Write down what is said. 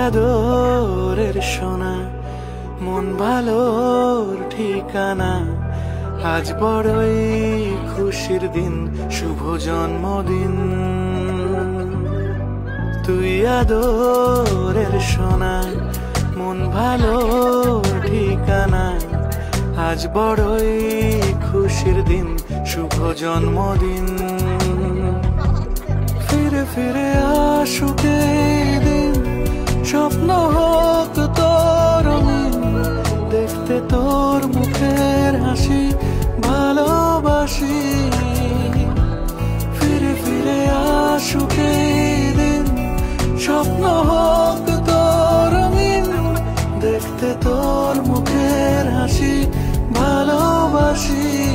আদরের সোনা, মন ভালোর ঠিকানা। আজ বড়ই খুশির দিন, শুভ জন্মদিন। তুই আদরের সোনা, মন ভালোর ঠিকানা। আজ বড়ই খুশির দিন, শুভ জন্মদিন। ফিরে ফিরে আসুক এই দিন, স্বপ্ন হোক তোর রঙিন। দেখতে তোর মুখের হাসি ভালোবাসি। ফিরে ফিরে আসুক এই দিন, স্বপ্ন হোক তোর রঙিন। দেখতে তোর মুখের হাসি ভালোবাসি।